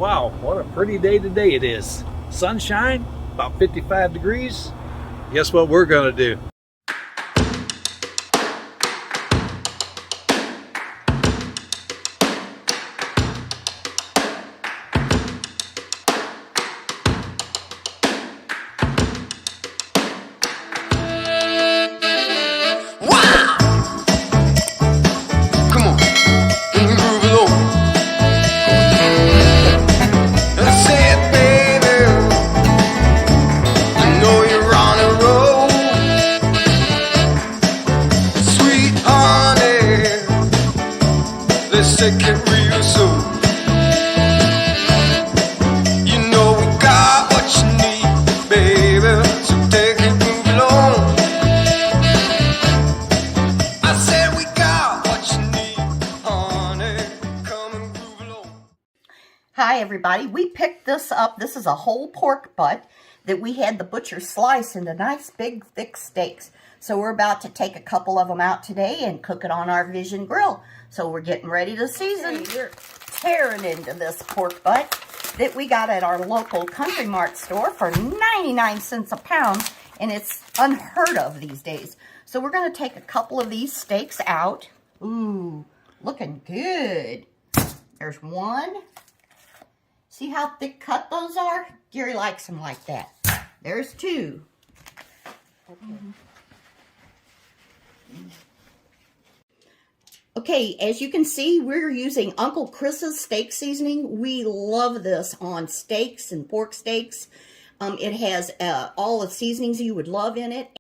Wow, what a pretty day today it is. Sunshine, about 55 degrees. Guess what we're gonna do? Take it real soon. You know we got what you need, baby. So take it, move along. I said we got what you need, honey. Come and move along. Hi everybody, we picked this up. This is a whole pork butt that we had the butcher slice into nice big thick steaks. So we're about to take a couple of them out today and cook it on our Vision grill. So we're getting ready to season. We're tearing into this pork butt that we got at our local Country Mart store for 99 cents a pound. And it's unheard of these days. So we're going to take a couple of these steaks out. Ooh, looking good. There's one. See how thick cut those are? Gary likes them like that. There's two. Okay, as you can see, we're using Uncle Chris's steak seasoning. We love this on steaks and pork steaks. It has all the seasonings you would love in it.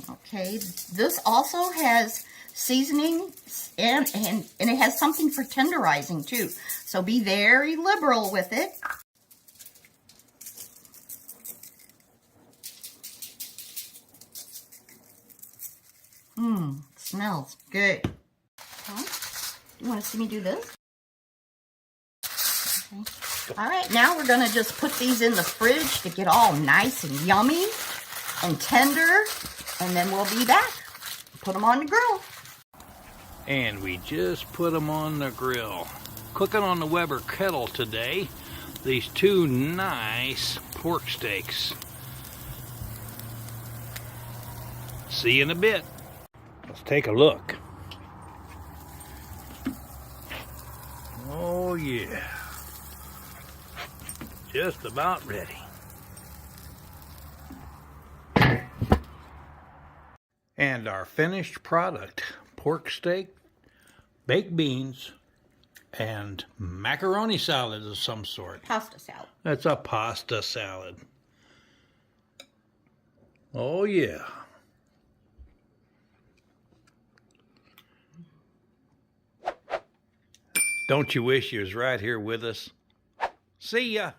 Okay, this also has seasoning and it has something for tenderizing too. So be very liberal with it. Smells good. Okay. You want to see me do this? Okay. All right, now we're going to just put these in the fridge to get all nice and yummy and tender, and then we'll be back. Put them on the grill. And we just put them on the grill. Cooking on the Weber kettle today. These two nice pork steaks. See you in a bit. Let's take a look. Oh yeah. Just about ready. And our finished product, pork steak, baked beans, and macaroni salad of some sort. Pasta salad. That's a pasta salad. Oh yeah. Don't you wish you was right here with us? See ya.